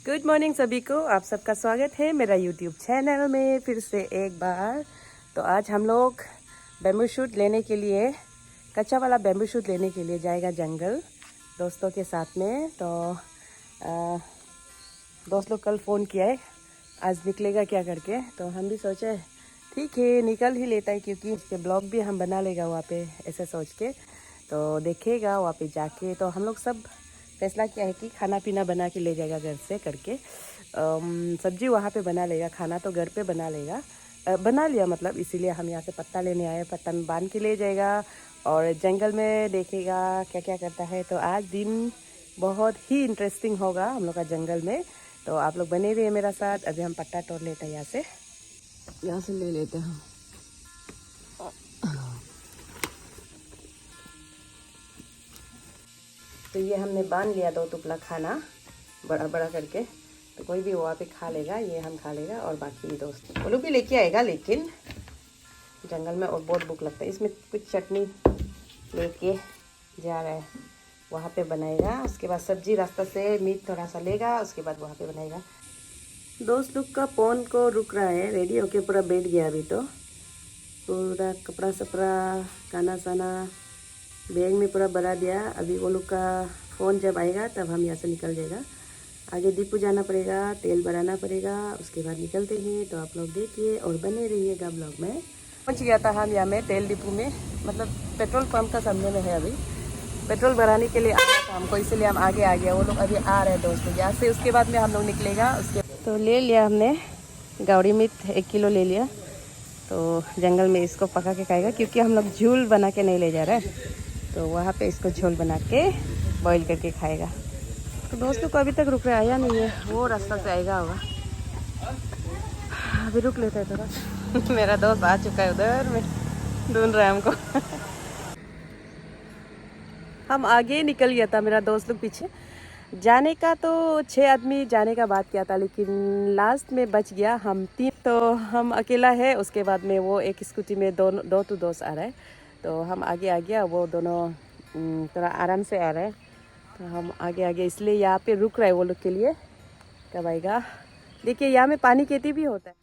Good morning सभी को, आप सबका स्वागत है मेरा यूट्यूब चैनल में फिर से एक बार। तो आज हम लोग बैम्बू शूट लेने के लिए, कच्चा वाला बैम्बू शूट लेने के लिए जाएगा जंगल दोस्तों के साथ में। तो दोस्त लोग कल फ़ोन किया है आज निकलेगा क्या करके, तो हम भी सोचे ठीक है निकल ही लेता है, क्योंकि उसके ब्लॉग भी हम बना लेगा वहाँ पे ऐसे सोच के। तो देखेगा वहाँ पे जाके, तो हम लोग सब फैसला किया है कि खाना पीना बना के ले जाएगा घर से करके। सब्जी वहाँ पे बना लेगा, खाना तो घर पे बना लेगा, बना लिया मतलब। इसीलिए हम यहाँ से पत्ता लेने आए, पत्ता में बांध के ले जाएगा और जंगल में देखेगा क्या क्या करता है। तो आज दिन बहुत ही इंटरेस्टिंग होगा हम लोग का जंगल में, तो आप लोग बने रहिए मेरा साथ। अभी हम पत्ता तोड़ लेते हैं, यहाँ से ले लेते हैं। तो ये हमने बांध लिया 2 टुकड़ा खाना बड़ा बड़ा करके, तो कोई भी वहाँ पे खा लेगा, ये हम खा लेगा और बाकी दोस्त वो लोग भी लेके आएगा। लेकिन जंगल में और बहुत भूख लगता है, इसमें कुछ चटनी लेके जा रहा है, वहाँ पे बनाएगा। उसके बाद सब्जी रास्ता से मीट थोड़ा सा लेगा, उसके बाद वहाँ पे बनाएगा। दोस्त लोग का फोन को रुक रहा है, रेडी होके पूरा बैठ गया। अभी तो पूरा कपड़ा सपड़ा खाना साना बैग में पूरा भरा दिया। अभी वो लोग का फ़ोन जब आएगा तब हम यहाँ से निकल जाएगा। आगे डिपो जाना पड़ेगा, तेल भराना पड़ेगा, उसके बाद निकलते हैं। तो आप लोग देखिए और बने रहिएगा ब्लॉग में। पहुँच गया था हम यहाँ में तेल डिपो में, मतलब पेट्रोल पंप का सामने में है। अभी पेट्रोल भराने के लिए आया था हमको, इसलिए हम आगे आ गया। वो लोग अभी आ रहे हैं दोस्तों यहाँ से, उसके बाद में हम लोग निकलेगा। उसके तो ले लिया हमने गावड़ी मीट 1 किलो ले लिया। तो जंगल में इसको पका के खाएगा, क्योंकि हम लोग झूल बना के नहीं ले जा रहे हैं, तो वहाँ पे इसको झोल बना के बॉईल करके खाएगा। तो दोस्तों को अभी तक रुक रहा आया नहीं है, वो रास्ता से आएगा होगा। अभी रुक लेता है थोड़ा। मेरा दोस्त आ चुका है, उधर में ढूंढ रहा है हमको। हम आगे निकल गया था, मेरा दोस्त लोग पीछे। जाने का तो 6 आदमी जाने का बात किया था, लेकिन लास्ट में बच गया हम 3। तो हम अकेला है, उसके बाद में वो एक स्कूटी में दो दोस्त आ रहा है। तो हम आगे आ गया, वो दोनों थोड़ा आराम से आ रहे हैं। तो हम आगे आगे इसलिए यहाँ पे रुक रहे हैं वो लोग के लिए, कब आएगा। देखिए यहाँ में पानी खेती भी होता है,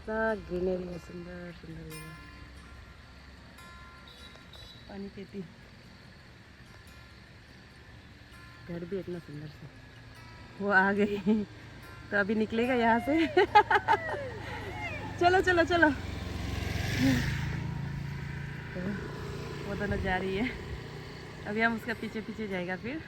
सब ग्रीनरी है, सुंदर सुंदर पानी खेती। घर भी इतना सुंदर से। वो आ गई, तो अभी निकलेगा यहाँ से। चलो चलो चलो। वो दोनों जा रही है, अभी हम उसका पीछे पीछे जाएगा फिर।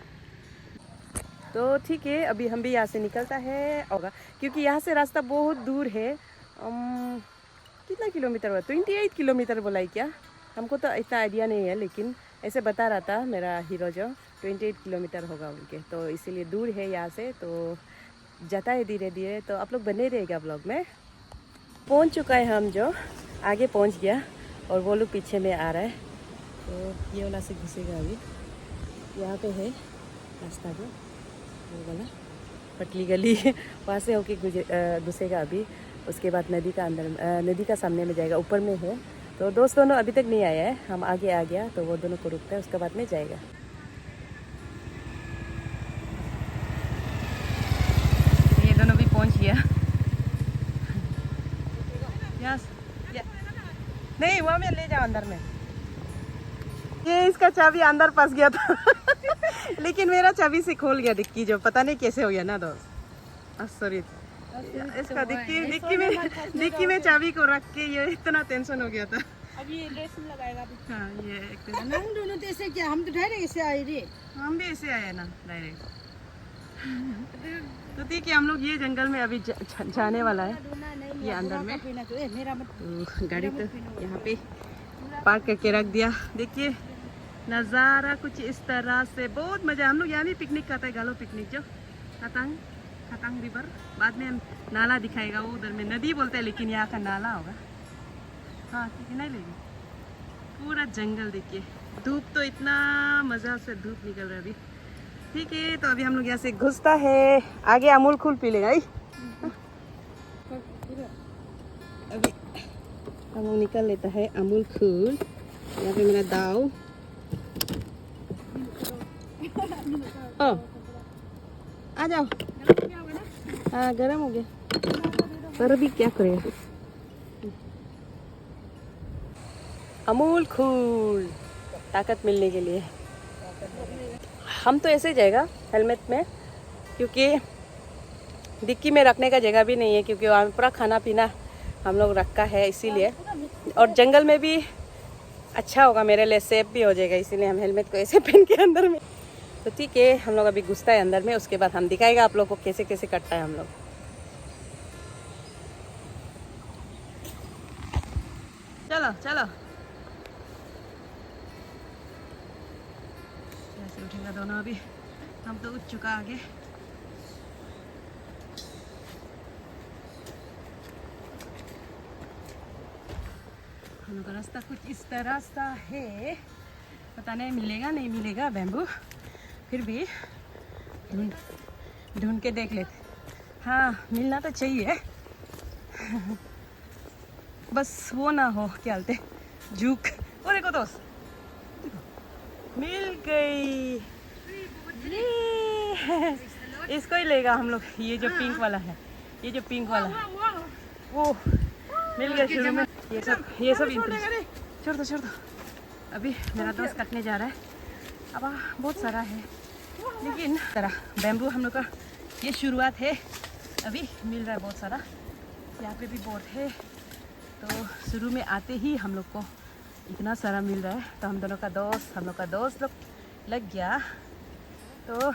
तो ठीक है, अभी हम भी यहाँ से निकलता है होगा, क्योंकि यहाँ से रास्ता बहुत दूर है। कितना किलोमीटर हुआ? 28 किलोमीटर बोला है क्या? हमको तो इतना आइडिया नहीं है, लेकिन ऐसे बता रहा था मेरा हीरो जो 28 किलोमीटर होगा उनके, तो इसीलिए दूर है यहाँ से। तो जाता है धीरे धीरे, तो आप लोग बने रहेगा ब्लॉग में। पहुँच चुका है हम, जो आगे पहुँच गया और वो लोग पीछे में आ रहा है। तो ये वाला से घुसेगा अभी, यहाँ पे है रास्ता जो वो वाला पतली गली, वहाँ से होके घुसेगा अभी। उसके बाद नदी का अंदर, नदी का सामने में जाएगा, ऊपर में है। तो दोस्त दोनों अभी तक नहीं आया है, हम आगे आ गया तो वो दोनों को रुकता है, उसके बाद में जाएगा। ये दोनों भी पहुँच गया। यस नहीं, वहाँ में ले जाओ अंदर में। ये इसका चाबी अंदर फंस गया था। लेकिन मेरा चाबी से खोल गया डिक्की, जो पता नहीं कैसे हो गया ना दोस्त। सॉरी, इसका डिक्की में चाबी को रख के ये इतना टेंशन हो गया था। अभी ये लेसन लगाएगा अभी। हाँ, ये एक हम दोनों तो ऐसे क्या, हम तो डायरेक्ट ऐसे आए रे। हम भी ऐसे आए ना डायरेक्ट। तो ठीक है, हम लोग ये जंगल में अभी जाने वाला है, ये अंदर में। तो गाड़ी तो यहाँ पे पार्क करके रख दिया। देखिए नज़ारा कुछ इस तरह से, बहुत मज़ा। हम लोग यहाँ भी पिकनिक करते हैं, गालो पिकनिक जो खतांग रिवर। बाद में नाला दिखाएगा, वो उधर में नदी बोलते हैं, लेकिन यहाँ का नाला होगा। हाँ ठीक है, नहीं लेगी। पूरा जंगल देखिए, धूप तो इतना मज़ा से धूप निकल रहा है अभी। ठीक है, तो अभी हम लोग यहाँ से घुसता है, आगे अमूल कूल पी लेगा। अभी हम लोग निकल लेता है अमूल कूल। यहाँ पे मेरा दाव। आ जाओ। हाँ गर्म हो गया, पर अभी क्या करेगा। अमूल कूल, ताकत मिलने के लिए। हम तो ऐसे ही जाएगा हेलमेट में, क्योंकि डिक्की में रखने का जगह भी नहीं है, क्योंकि वहाँ पूरा खाना पीना हम लोग रखा है इसीलिए। और जंगल में भी अच्छा होगा मेरे लिए, सेफ भी हो जाएगा, इसीलिए हम हेलमेट को ऐसे पहन के अंदर में। तो ठीक है, हम लोग अभी घुसता है अंदर में, उसके बाद हम दिखाएगा आप लोग को कैसे कैसे कटता है हम लोग। चलो चलो, कैसे उठेगा दोनों। अभी हम तो उठ चुका आगे। हम लोग का रास्ता कुछ इस तरह सा है, पता नहीं मिलेगा नहीं मिलेगा बैम्बू, फिर भी ढूंढ ढूंढ के देख लेते। हाँ मिलना तो चाहिए, बस वो ना हो क्या बोलते झूक। वो देखो दोस्त, मिल गई ये। इसको ही लेगा हम लोग, ये जो पिंक वाला है, ये जो पिंक वाला है वो मिल गया शुरू में। ये सब छोड़ दो। अभी मेरा दोस्त कटने जा रहा है। अब बहुत सारा है, लेकिन तरह बैम्बू हम लोग का ये शुरुआत है, अभी मिल रहा है बहुत सारा। यहाँ पे भी बहुत है, तो शुरू में आते ही हम लोग को इतना सारा मिल रहा है। तो हम लोग का दोस्त लोग लग गया, तो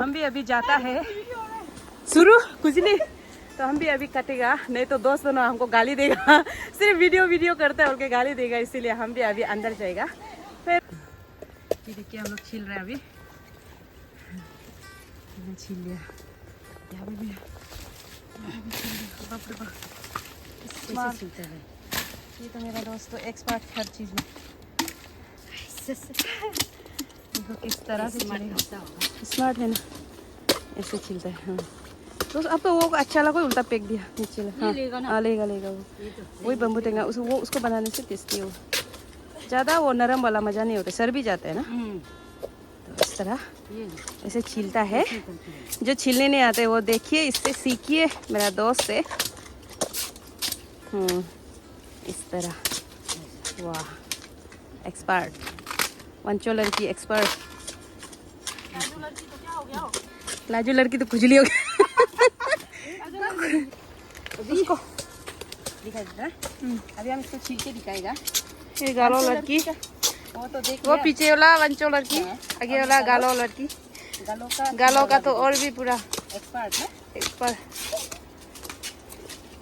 हम भी अभी जाता है शुरू कुछ नहीं, तो हम भी अभी कटेगा, नहीं तो दोस्त दोनों हमको गाली देगा। सिर्फ वीडियो करते हैं और के गाली देगा, इसीलिए हम भी अभी अंदर जाएगा। फिर ये देखिए हम लोग छील रहे हैं अभी, छील लिया। यहाँ पे भी बाप रे बाप, ये तो मेरा दोस्त तो एक्सपर्ट हर चीज़ में। देखो किस तरह से स्मार्ट है ना, ऐसे छिलता है। हाँ तो अब तो वो अच्छा लगा, उल्टा फेंक दिया नीचे। हाँ लेगा वो, वही बम्बू टेंगा उसको बनाने से टेस्टी हो। ज़्यादा वो नरम वाला मज़ा नहीं होता, सर भी जाता है ना। तो इस तरह ऐसे छीलता है। जो छीलने नहीं आते वो देखिए, इससे सीखिए मेरा दोस्त से। इस तरह, वाह एक्सपर्ट, वंचो लड़की एक्सपर्ट। लाजू लड़की तो खुजली हो गई। उसको दिखा देता है, अभी हम इसको छील के दिखाएगा। ये गालो लड़की, वो तो देख, वो पीछे वाला वंचो लड़की, आगे वाला गालो लड़की। गालो का तो और भी पूरा एक्सपर्ट है, एक्सपर्ट।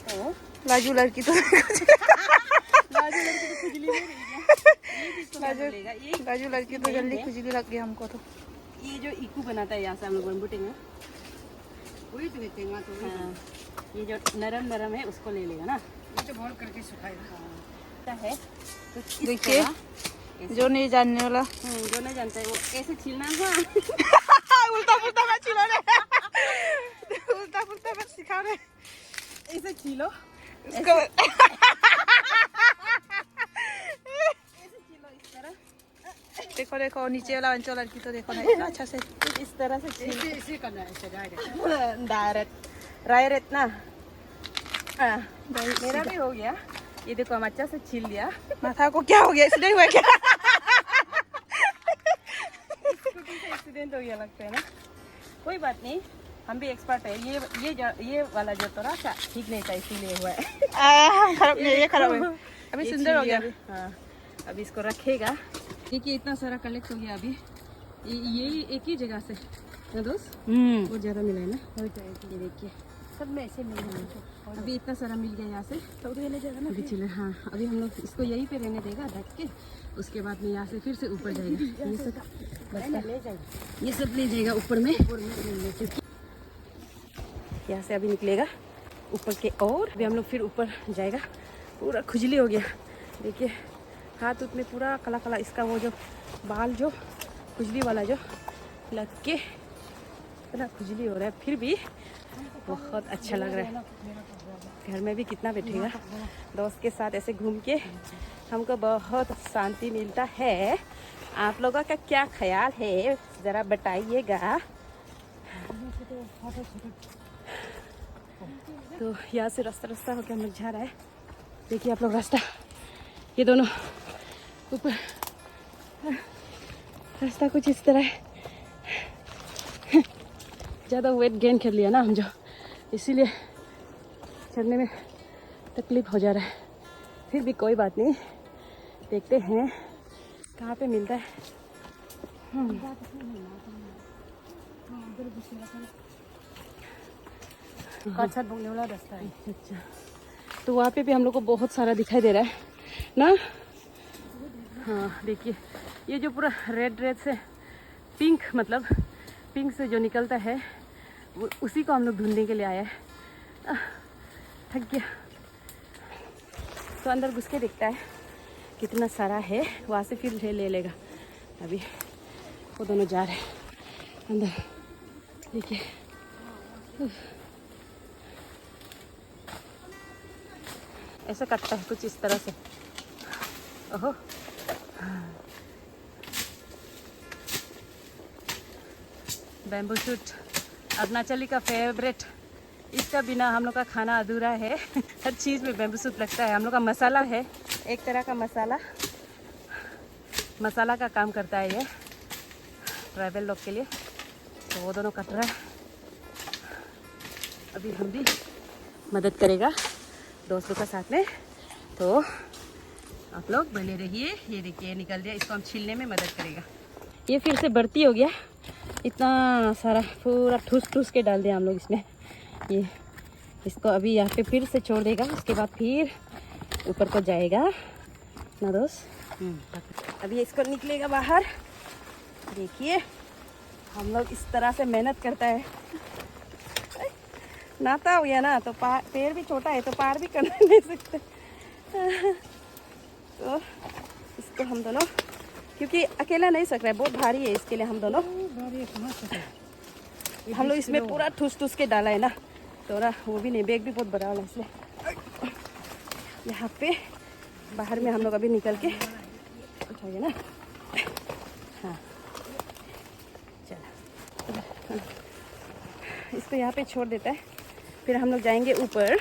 तो लाजू लड़की तो लाजू लड़की तो जल्दी खुजली लग गया हमको। तो ये जो इकू बनाता है यहाँ से हम लोग बम्बू टेंगा, वही तो टेंगा। तो हाँ, ये जो नरम है उसको ले लेगा ना, ये तो बहुत करके सुखाएगा है। तो देखिए जो नहीं जानने वाला, जो नहीं जानता है वो ऐसे छीलना है। उल्टा पुल्टा मत छीलो रे, उल्टा पुल्टा मत सिखा रहे, ऐसे छीलो इसको। देखो देखो नीचे वाला अंचल लड़की तो देखो ना अच्छा से इस तरह से इसे करना है डायरेक्ट ना। मेरा भी हो गया, ये देखो हम अच्छा से छील लिया। माथा को क्या हो गया, इसलिए हुआ क्या? स्कूटी से एक्सीडेंट हो गया लगता है ना, कोई बात नहीं, हम भी एक्सपर्ट है। ये वाला जो थोड़ा सा ठीक नहीं था, इसीलिए हुआ है। खराब नहीं, ये खराब है, अभी सुंदर हो गया। हाँ अभी इसको रखेगा। देखिए इतना सारा कलेक्ट हो गया अभी, ये एक ही जगह से ना दोस्त, बहुत ज़्यादा मिला है ना। ये देखिए सब में ऐसे मिल रहा है, अभी इतना सारा मिल गया यहाँ से। तो ले जाएगा ना अभी चले। हाँ अभी हम लोग इसको यहीं पे रहने देगा ढक के, उसके बाद में यहाँ से फिर से ऊपर जाएगा। ये सब ले जाएगा, ये सब ले जाएगा ऊपर में। यहाँ से अभी निकलेगा ऊपर के, और अभी हम लोग फिर ऊपर जाएगा। पूरा खुजली हो गया, देखिए हाथ उत में पूरा काला काला, इसका वो जो बाल जो खुजली वाला जो लग के इतना खुजली हो रहा है, फिर भी बहुत अच्छा लग रहा है। घर में भी कितना बैठेगा, दोस्त के साथ ऐसे घूम के हमको बहुत शांति मिलता है। आप लोगों का क्या ख्याल है ज़रा बताइएगा। तो यहाँ से रास्ता रास्ता होकर हम लोग जा रहा है। देखिए आप लोग रास्ता, ये दोनों ऊपर रास्ता कुछ इस तरह है। ज़्यादा वेट गेन कर लिया ना हम जो, इसीलिए चढ़ने में तकलीफ हो जा रहा है। फिर भी कोई बात नहीं, देखते हैं कहाँ पे मिलता है। अच्छा बोलने वाला रास्ता है। अच्छा, तो वहाँ पे भी हम लोग को बहुत सारा दिखाई दे रहा है ना। हाँ देखिए, ये जो पूरा रेड रेड से पिंक, मतलब पिंक से जो निकलता है उसी को हम लोग ढूंढने के लिए आए हैं। थक गया, तो अंदर घुस के देखता है कितना सारा है, वहाँ से फिर ले लेगा। अभी वो दोनों जा रहे हैं अंदर। देखिए ऐसा कटता है कुछ इस तरह से। ओहो, बैम्बू शूट अरुणाचली का फेवरेट। इसका बिना हम लोग का खाना अधूरा है। हर चीज़ में बैम्बू शूट लगता है। हम लोग का मसाला है, एक तरह का मसाला का काम करता है ये ट्राइबल लोग के लिए। तो वो दोनों कट रहा है, अभी हम भी मदद करेगा दोस्तों का साथ में। तो आप लोग बने रहिए। ये देखिए निकल गया, इसको हम छीलने में मदद करेगा। ये फिर से बढ़ती हो गया, इतना सारा पूरा ठूस ठूस के डाल दिया हम लोग इसमें। ये इसको अभी यहाँ पे फिर से छोड़ देगा, उसके बाद फिर ऊपर को जाएगा ना दोस्त। अभी इसको निकलेगा बाहर। देखिए हम लोग इस तरह से मेहनत करता है। नाता हो गया ना तो पेड़ भी छोटा है तो पार भी कर नहीं सकते। तो इसको हम दोनों, क्योंकि अकेला नहीं सक रहा है, बहुत भारी है, इसके लिए हम दोनों हम लोग इसमें पूरा ठूस ठूस के डाला है ना, थोड़ा वो भी नहीं, बैग भी बहुत बड़ा वाला इसलिए। यहाँ पे बाहर में हम लोग अभी निकल के उठाएंगे ना। हाँ चलो, इसको यहाँ पे छोड़ देता है, फिर हम लोग जाएंगे ऊपर।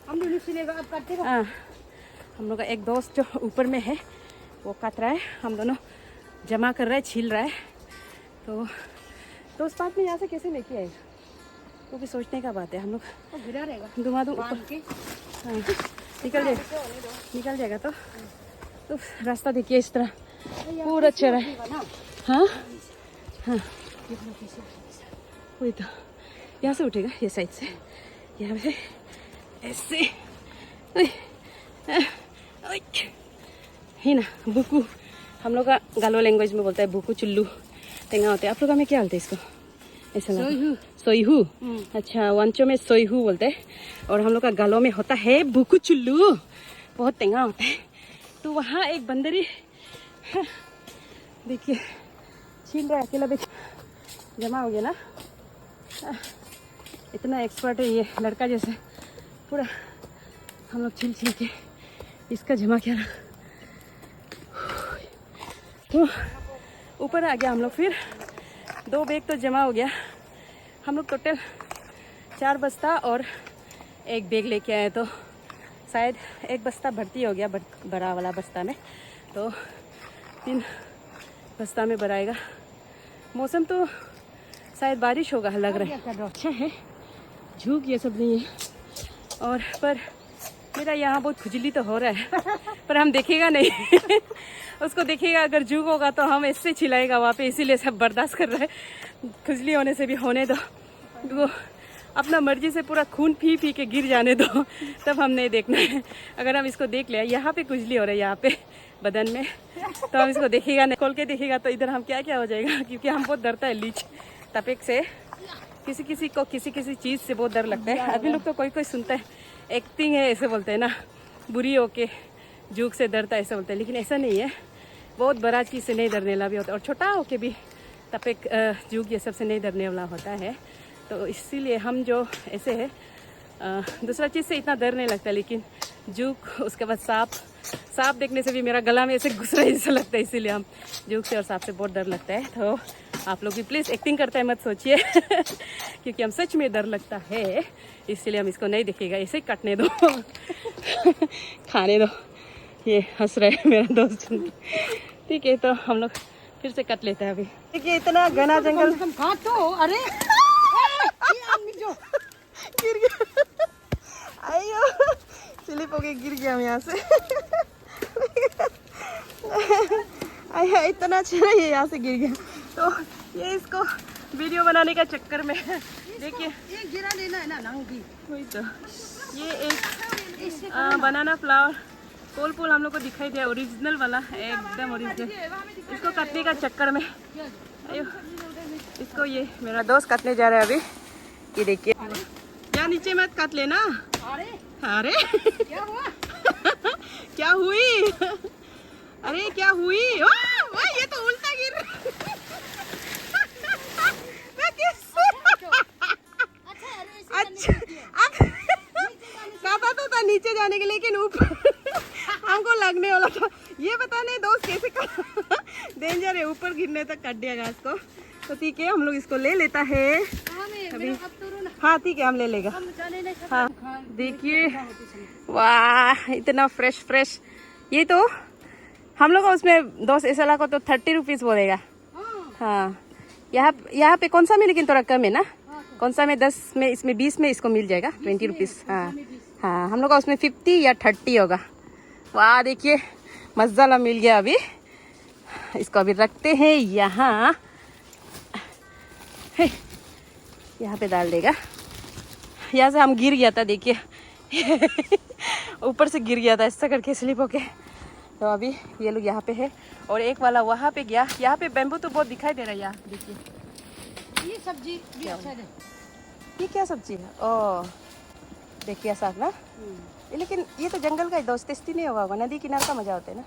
हम दोनों सिलेगा अब करते रहो। हम लोग का एक दोस्त जो ऊपर में है वो काट रहा है, हम दोनों जमा कर रहे हैं, छील रहा है। तो उस बात में यहाँ से कैसे लेके आएगा, वो भी सोचने का बात है। हम लोग गिरा रहेगा दुमा ऊपर निकल जाएगा। तो रास्ता देखिए इस तरह पूरा चढ़ा है। हाँ हाँ वही तो, यहाँ से उठेगा, ये साइड से, यहाँ पे ऐसे ही ना। बुकू हम लोग का गालो लैंग्वेज में बोलता है, बुकू चुल्लू टेंगा होते हैं। आप लोग में क्या बोलते हैं इसको? ऐसा सोईहू। अच्छा, वांचो में सोईहू बोलते हैं, और हम लोग का गालो में होता है बुकू चुल्लू, बहुत टेंगा होता है। तो वहाँ एक बंदरी देखिए छील रहा है, अकेला भी जमा हो गया ना। इतना एक्सपर्ट है ये लड़का, जैसे पूरा हम लोग छील छील के इसका जमा किया ना। तो ऊपर आ गया हम लोग, फिर 2 बैग तो जमा हो गया। हम लोग टोटल 4 बस्ता और 1 बैग लेके आए, तो शायद 1 बस्ता भर्ती हो गया बड़ा वाला बस्ता में, तो 3 बस्ता में भराएगा। मौसम तो शायद बारिश होगा लग रहा है। अच्छा है, झूक ये सब नहीं है। और पर मेरा यहाँ बहुत खुजली तो हो रहा है, पर हम देखेगा नहीं। उसको देखेगा, अगर झूक होगा तो हम ऐसे चिल्लाएगा वहाँ पे, इसीलिए सब बर्दाश्त कर रहा है। खुजली होने से भी होने दो, वो अपना मर्जी से पूरा खून पी पी के गिर जाने दो, तब हम नहीं देखना है। अगर हम इसको देख लिया यहाँ पे खुजली हो रहा है यहाँ पे बदन में, तो हम इसको देखेगा नहीं, खोल के देखेगा तो इधर हम क्या क्या हो जाएगा। क्योंकि हम बहुत डरता है लीच तपेक से, किसी किसी को किसी किसी चीज़ से बहुत डर लगता है। आदमी लोग तो कोई कोई सुनता है एक्टिंग है ऐसे बोलते हैं ना, बुरी होके झूक से डरता है ऐसे बोलते हैं, लेकिन ऐसा नहीं है। बहुत बड़ा चीज़ से नहीं डरने वाला भी होता है, और छोटा होके भी तपेक झूक ये सब से नहीं डरने वाला होता है। तो इसीलिए हम जो ऐसे है दूसरा चीज़ से इतना डर नहीं लगता, लेकिन झूक, उसके बाद सांप, सांप देखने से भी मेरा गला में ऐसे घुस रहा है जैसा लगता है, इसीलिए हम जुग से और सांप से बहुत डर लगता है। तो आप लोग भी प्लीज़ एक्टिंग करते हैं मत सोचिए क्योंकि हम सच में डर लगता है, इसलिए हम इसको नहीं दिखेगा, ऐसे ही काटने दो खाने दो। ये हंस रहा है मेरा दोस्त। ठीक है, तो हम लोग फिर से कट लेते हैं अभी। देखिए इतना घना जंगल। काटो, अरे गिर गया, आयो स्लिप हो के गिर गया हम यहाँ से आया इतना अच्छा ये यहाँ से गिर गया। तो ये इसको वीडियो बनाने का चक्कर में देखिए ये गिरा देना है ना नंगी। वही तो ये एक बनाना फ्लावर पोल पोल हम लोग को दिखाई दिया, ओरिजिनल वाला एकदम ओरिजिनल। इसको काटने का चक्कर में आयो, इसको ये मेरा दोस्त काटने जा रहा है अभी। ये देखिए, यहाँ नीचे मत काट लेना। अरे अरे क्या हुआ? क्या हुई? अरे क्या हुई? ओह, ये तो उल्टा गिर मैं कैसे? अच्छा काटा तो था नीचे जाने के, लेकिन ऊपर हमको लगने वाला था। ये पता नहीं दोस्त कैसे डेंजर है, ऊपर गिरने तक काट दिया घास को। तो ठीक है, हम लोग इसको ले लेता है अभी। हाँ ठीक है, हम ले लेगा। हाँ देखिए, वाह इतना फ्रेश फ्रेश। ये तो हम लोग उसमें दोस्त ऐसा लगा तो 30 रुपीज़ बोलेगा। हाँ यहाँ पे कौन सा में लेकिन थोड़ा कम है ना, कौन सा में 10 में, इसमें 20 में इसको मिल जाएगा 20 रुपीज़। हाँ हाँ, हम लोग का उसमें 50 या 30 होगा। वाह देखिए मसाला मिल गया अभी। इसको अभी रखते हैं यहाँ, यहाँ पे डाल देगा। यहाँ से हम गिर गया था देखिए ऊपर से गिर गया था ऐसा करके स्लिप होके। तो अभी ये लोग यहाँ पे है और एक वाला वहाँ पे गया। यहाँ पे बेम्बू तो बहुत दिखाई दे रहा है। यहाँ देखिए ये सब्जी भी अच्छा है। ये क्या सब्जी है? ओह देखिए साफ ना, लेकिन ये तो जंगल का दोस्त, टेस्टी नहीं होगा, नदी किनारे का मजा होता है ना।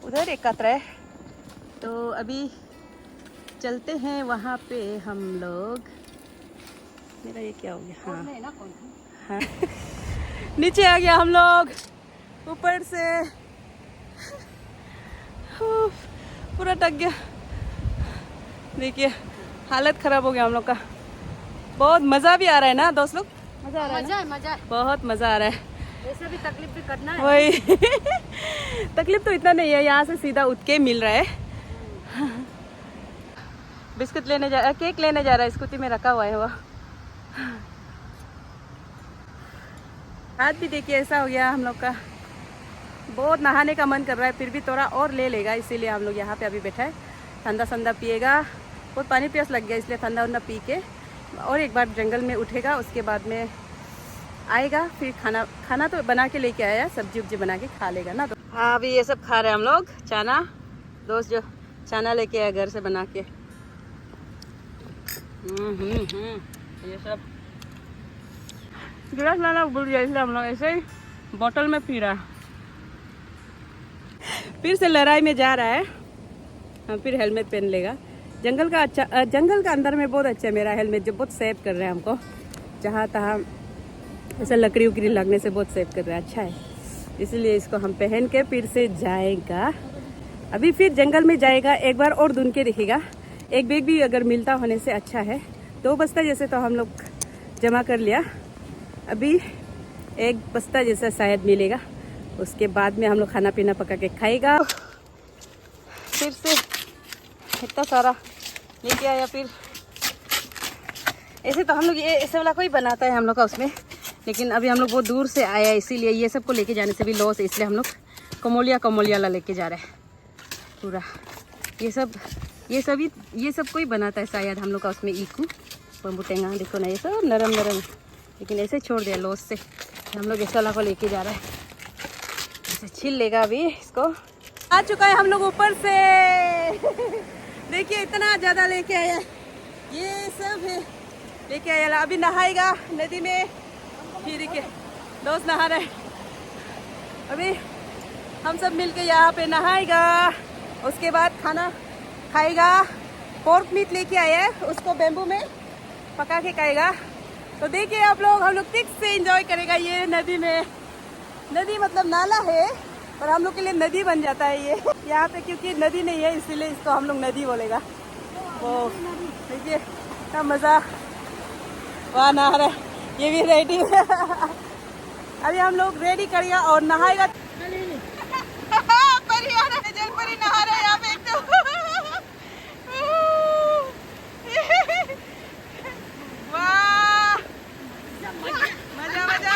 उधर एक कतरा है, तो अभी चलते हैं वहाँ पे हम लोग। मेरा ये क्या हो गया? हाँ हाँ नीचे आ गया हम लोग ऊपर से पूरा टक गया। देखिए हालत खराब हो गया हम लोग का। बहुत मज़ा भी आ रहा है ना दोस्त लोग? मज़ा आ रहा है ना? मजा है। बहुत मज़ा आ रहा है। ऐसे भी तकलीफ भी करना है। वही तकलीफ तो इतना नहीं है, यहाँ से सीधा उठ के मिल रहा है। बिस्कुट लेने जा रहा, केक लेने जा रहा है, स्कूटी में रखा हुआ है वो। हाथ भी देखिए ऐसा हो गया हम लोग का। बहुत नहाने का मन कर रहा है, फिर भी थोड़ा और ले लेगा, इसीलिए हम लोग यहाँ पे अभी बैठा है। ठंडा ठंडा पिएगा, बहुत पानी प्यास लग गया, इसलिए ठंडा वंडा पी के और एक बार जंगल में उठेगा। उसके बाद में आएगा, फिर खाना तो बना के लेके आया, सब्जी उब्जी बना के खा लेगा ना। तो हाँ अभी ये सब खा रहे हैं हम लोग, चना। दोस्त जो चना लेके आया घर से बना के। ये सब गिलास लाना भूल गया, इसलिए हम लोग ऐसे ही बोतल में पी रहा है। फिर से लड़ाई में जा रहा है। हाँ फिर हेलमेट पहन लेगा। जंगल का अच्छा, जंगल का अंदर में बहुत अच्छा है मेरा हेलमेट, जो बहुत सेव कर रहा है हमको। जहाँ तहाँ ऐसा लकड़ी उकड़ी लगने से बहुत सेव कर रहा है, अच्छा है। इसलिए इसको हम पहन के फिर से जाएगा। अभी फिर जंगल में जाएगा, एक बार और ढूंढ के देखेगा। एक बैग भी अगर मिलता होने से अच्छा है। 2 बस्ता जैसे तो हम लोग जमा कर लिया, अभी 1 बस्ता जैसा शायद मिलेगा। उसके बाद में हम लोग खाना पीना पका के खाएगा। फिर से इतना सारा लेके आया। फिर ऐसे तो हम लोग ये ऐसे वाला कोई बनाता है हम लोग का उसमें, लेकिन अभी हम लोग बहुत दूर से आया है, इसीलिए ये सब को लेके जाने से भी लॉस है, इसलिए हम लोग कमोलिया ला लेके जा रहे हैं पूरा। ये सब कोई बनाता है शायद हम लोग का उसमें। ईकू बम्बू टेंगा देखो ना, ये सब नरम नरम, लेकिन ऐसे छोड़ दिया लॉस से। हम लोग इस वाला को लेके जा रहे हैं, ऐसे छील लेगा अभी इसको। आ चुका है हम लोग ऊपर से देखिए इतना ज़्यादा लेके आया, ये सब है लेके आया। अभी नहाएगा नदी में। फिर देखिए दोस्त नहा रहे, अभी हम सब मिलके यहाँ पे नहाएगा। उसके बाद खाना खाएगा। पोर्क मीट लेके आया है, उसको बेम्बू में पका के खाएगा। तो देखिए आप लोग, हम लोग ठीक से एंजॉय करेगा ये नदी में। नदी मतलब नाला है, और हम लोग के लिए नदी बन जाता है ये यहाँ पे, क्योंकि नदी नहीं है इसीलिए इसको हम लोग नदी बोलेगा। वो देखिए क्या मज़ा, वहाँ नहा रहा है, ये भी रेडी है। अभी हम लोग रेडी करेगा और नहाएगा। जल परी नहा रहे हैं यहाँ पे एकदम। वाह मजा मजा।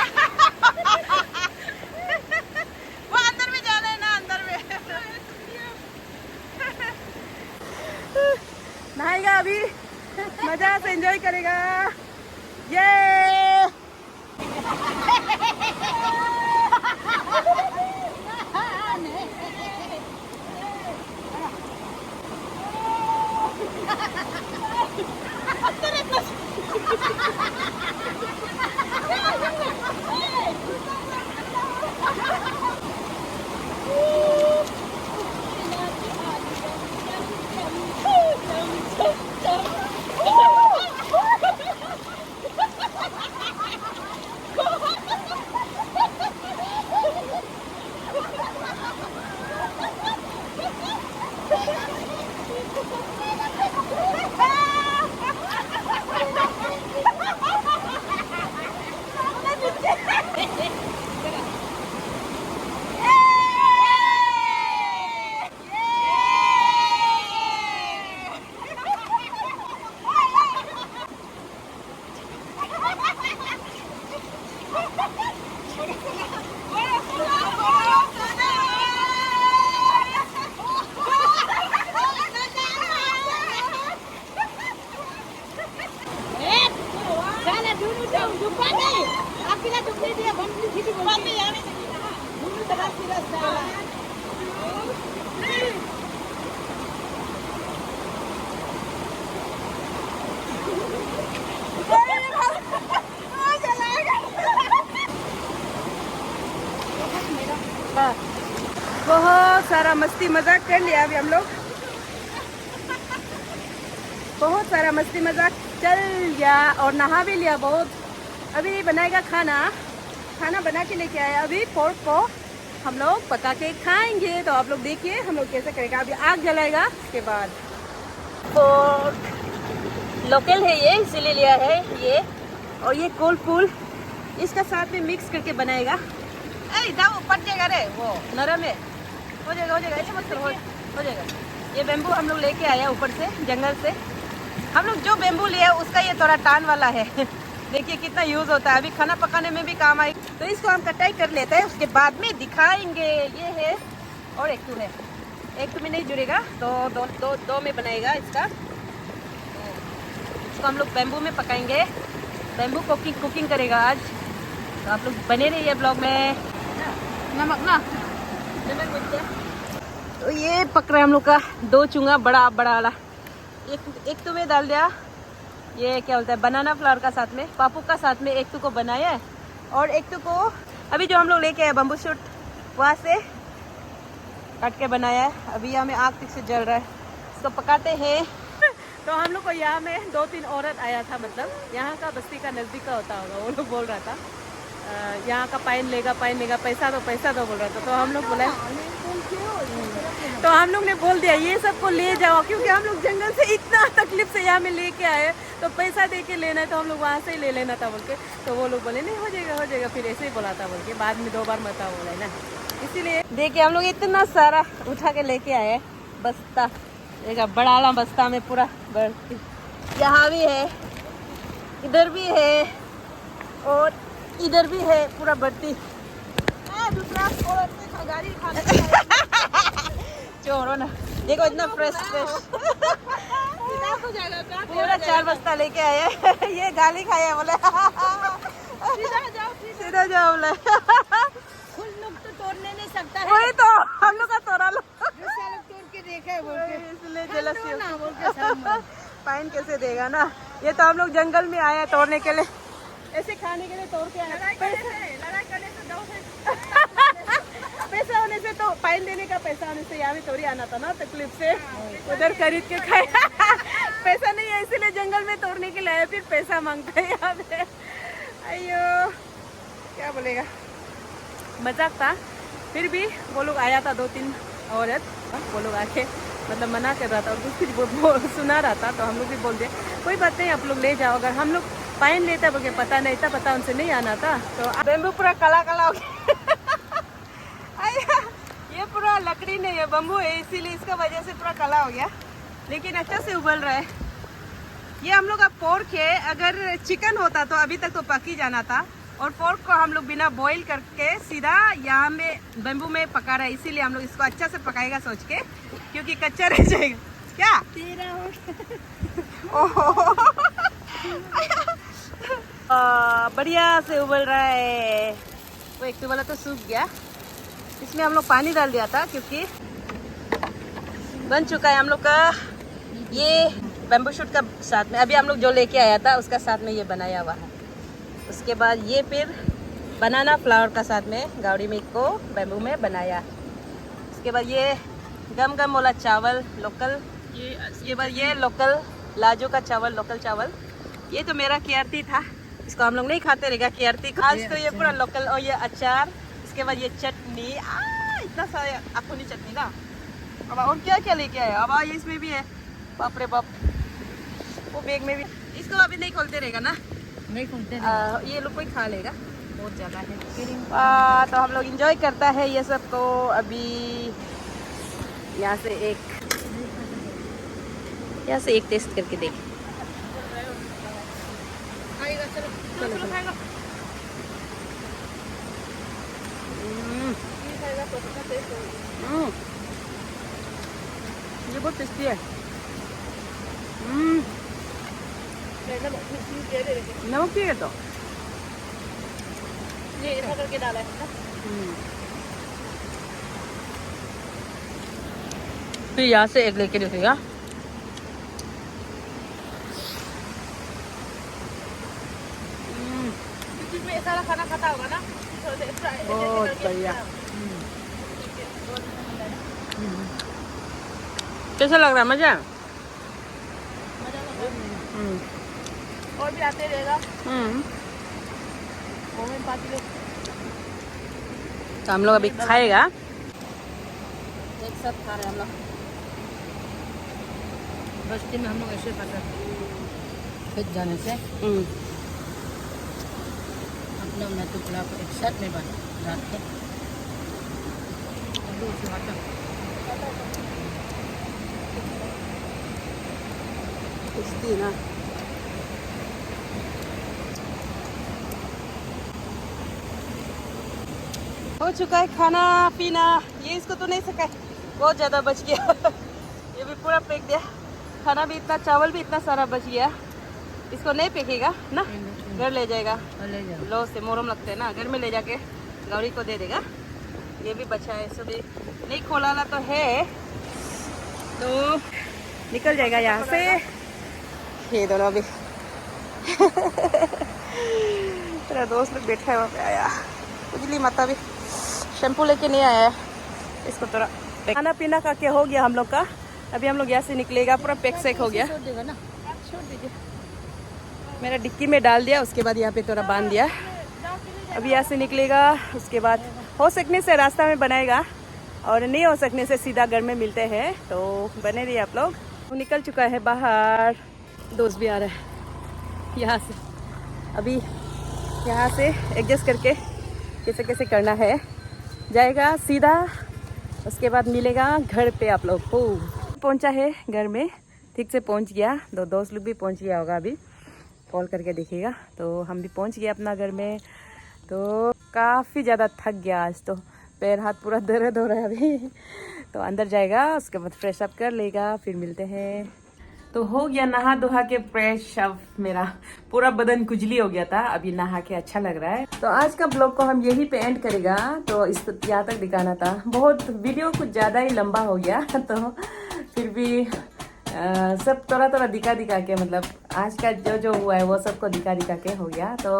वो अंदर में जाना है ना, अंदर में नहाएगा अभी, मजा से एंजॉय करेगा। ये बहुत सारा मस्ती मजाक कर लिया अभी हम लोग, बहुत सारा मस्ती मजाक चल गया और नहा भी लिया बहुत। अभी बनाएगा खाना, खाना बना के लेके आया अभी, पोर्क को हम लोग पका के खाएंगे। तो आप लोग देखिए हम लोग कैसे करेगा। अभी आग जलाएगा, उसके बाद पोर्क लोकल है ये, इसीलिए लिया है ये। और ये कोल फूल इसका साथ में मिक्स करके बनाएगा। पट जाएगा रे, वो नरम है, हो जाएगा हो जाएगा, ऐसे मत करो, हो जाएगा। ये बेम्बू हम लोग लेके आया ऊपर से, जंगल से। हम लोग जो बेम्बू लिया उसका ये थोड़ा टान वाला है। देखिए कितना यूज़ होता है, अभी खाना पकाने में भी काम आए। तो इसको हम कटाई कर लेते हैं, उसके बाद में दिखाएंगे। ये है और एक टू है, एक टू में नहीं जुड़ेगा, दो में बनाएगा इसका। इसको हम लोग बेम्बू में पकाएंगे, बेम्बू कुकिंग करेगा आज। तो आप लोग बने रहिए ब्लॉग में। नमक ना, नमक मिर्चा। तो ये पक रहा है हम लोग का 2 चूंगा बड़ा बड़ा वाला। एक तो में डाल दिया, ये क्या बोलता है, बनाना फ्लावर का साथ में, पापू का साथ में एक तो को बनाया है। और एक तो को अभी जो हम लोग लेके आए बम्बू शूट, वहाँ से काट के बनाया है। अभी यहाँ में आग ठीक से जल रहा है, इसको पकाते हैं। तो हम लोग को यहाँ में 2-3 औरत आया था, मतलब यहाँ का बस्ती का नज़दीक का होता होगा। वो लोग बोल रहा था यहाँ का पाइन लेगा पैसा दो बोल रहा था। तो हम लोग बोला, तो हम लोग ने बोल दिया ये सबको ले जाओ, क्योंकि हम लोग जंगल से इतना तकलीफ से यहाँ में लेके आए, तो पैसा दे के लेना है, तो हम लोग वहाँ से ही ले लेना था बोल के। तो वो लोग बोले नहीं हो जाएगा, फिर ऐसे ही बोला था बोल के, बाद में 2 बार मता बोला है ना। इसीलिए देखिए हम लोग इतना सारा उठा के लेके आए, बस्ता देखा, बड़ा बस्ता में पूरा भर्ती। यहाँ भी है, इधर भी है और इधर भी है, पूरा भर्ती। दूसरा गाड़ी चोरो ना, देखो इतना फ्रेश पूरा 4 बस्ता लेके आए। ये गाली खाया बोले सीधा जाओ बोले, फूल लोग तो तोड़ने नहीं सकता है। वही तो हम लोग का तोड़ा लो, तोड़ के देखा है बोल के, इसलिए जेलसी पाइन कैसे देगा ना। ये तो हम लोग जंगल में आए तोड़ने के लिए, ऐसे खाने के लिए तोड़ के आए। लड़ाई करने से पैसा होने से, तो पाइन देने का पैसा होने से यहाँ भी तोड़ी आना था ना तकलीफ से, उधर खरीद के खाए। पैसा नहीं है इसीलिए जंगल में तोड़ने के लिए आए, फिर पैसा मांगते हैं यहाँ पे। अयो क्या बोलेगा, मजाक था। फिर भी वो लोग आया था 2-3 औरत, वो लोग आके मतलब मना कर रहा था और कुछ सुना रहा था, तो हम लोग भी बोल दिए कोई बात नहीं, आप लोग ले जाओ। अगर हम लोग पाइन लेता बोल पता नहीं था, पता उनसे नहीं आना था। तो बेम्बू पूरा काला काला हो गया। आया, ये पूरा लकड़ी नहीं है, बम्बू है, इसीलिए इसका वजह से पूरा काला हो गया, लेकिन अच्छा से उबल रहा है। ये हम लोग अब पोर्क है, अगर चिकन होता तो अभी तक तो पक ही जाना था, और पोर्क को हम लोग बिना बॉईल करके सीधा यहाँ में बेम्बू में पका रहा है, इसीलिए हम लोग इसको अच्छा से पकाएगा सोच के, क्योंकि कच्चा रह जाएगा। क्या बढ़िया से उबल रहा है। वो एक तो वाला तो सूख गया, इसमें हम लोग पानी डाल दिया था, क्योंकि बन चुका है हम लोग का ये बैम्बू शूट का साथ में। अभी हम लोग जो लेके आया था उसका साथ में ये बनाया हुआ है। उसके बाद ये फिर बनाना फ्लावर का साथ में गाउडी मीट को बैम्बू में बनाया। उसके बाद ये गम गम वाला चावल लोकल, ये बाद ये लोकल लाजो का चावल, लोकल चावल। ये तो मेरा केआरती था, इसको हम लोग नहीं खाते रहेगा केआरती। आज तो ये पूरा लोकल। और ये अचार, इसके बाद ये चटनी, इतना सारा अखुनी चटनी ना। अब और क्या क्या लेके आया, अब ये इसमें भी है, बाप रे बाप। वो बैग में भी, इसको अभी नहीं खोलते रहेगा ना, नहीं खोलते ये लोग कोई खा लेगा, बहुत ज़्यादा है। तो हम लोग इंजॉय करता है ये सब। तो अभी यहाँ से एक टेस्ट करके देख। ये बहुत टेस्टी है। नमक पिएगा तो ये ऐसा करके डाला है ना। फिर यहाँ से एक लेके देखेगा। में सारा खाना खाता होगा ना, बहुत बढ़िया। कैसा लग रहा है? मजा और भी आते रहेगा। तो हम लोग अभी खाएगा, एक साथ खा रहे हैं हम लोग। बस्ती में हम लोग ऐसे खाते खेत जाने से अपना टुकड़ा को एक साथ में बना रात के ना। हो चुका है खाना पीना। ये इसको तो नहीं सका, बहुत ज़्यादा बच गया। ये भी पूरा फेंक दिया। खाना भी इतना, चावल भी इतना सारा बच गया। इसको नहीं फेंकेगा ना, घर ले जाएगा। लो से मोरम लगते हैं ना, घर में ले जाके गौरी को दे देगा। ये भी बचा है, सभी नहीं खोलाना तो है, तो निकल जाएगा यहाँ से। ये दोनों भी तेरा दोस्त लोग बैठा है वहाँ पे। आया उजली माता भी शैम्पू लेके नहीं आया है, इसको थोड़ा खाना पीना का क्या हो गया हम लोग का। अभी हम लोग यहाँ से निकलेगा, पूरा पैक सैक हो गया। छोड़ दीजिए, मेरा डिक्की में डाल दिया, उसके बाद यहाँ पे थोड़ा बांध दिया। अभी यहाँ से निकलेगा, उसके बाद हो सकने से रास्ता में बनाएगा और नहीं हो सकने से सीधा घर में मिलते हैं। तो बने रहिए आप लोग। वो निकल चुका है बाहर, दोस्त भी आ रहा है यहाँ से। अभी यहाँ से एडजस्ट करके कैसे कैसे करना है, जाएगा सीधा, उसके बाद मिलेगा घर पे आप लोग को। पहुँचा है घर में, ठीक से पहुँच गया। दो दोस्त लोग भी पहुँच गया होगा, अभी कॉल करके देखिएगा। तो हम भी पहुँच गए अपना घर में। तो काफ़ी ज़्यादा थक गया आज, तो पैर हाथ पूरा दर्द हो रहा है अभी। तो अंदर जाएगा, उसके बाद फ्रेश अप कर लेगा, फिर मिलते हैं। तो हो गया नहा धोहा के फ्रेश। अब मेरा पूरा बदन खुजली हो गया था, अभी नहा के अच्छा लग रहा है। तो आज का ब्लॉग को हम यहीं पे एंड करेगा। तो इस यहाँ तक दिखाना था, बहुत वीडियो कुछ ज़्यादा ही लंबा हो गया। तो फिर भी सब थोड़ा थोड़ा दिखा के, मतलब आज का जो जो हुआ है वो सबको दिखा के हो गया। तो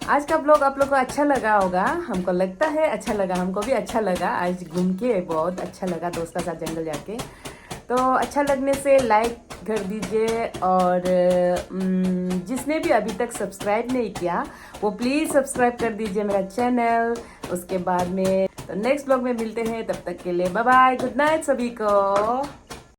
आज का ब्लॉग आप लोग को अच्छा लगा होगा, हमको लगता है अच्छा लगा, हमको भी अच्छा लगा। आज घूम के बहुत अच्छा लगा दोस्त के साथ जंगल जाके। तो अच्छा लगने से लाइक कर दीजिए, और जिसने भी अभी तक सब्सक्राइब नहीं किया वो प्लीज़ सब्सक्राइब कर दीजिए मेरा चैनल। उसके बाद में तो नेक्स्ट ब्लॉग में मिलते हैं, तब तक के लिए बाय बाय, गुड नाइट सभी को।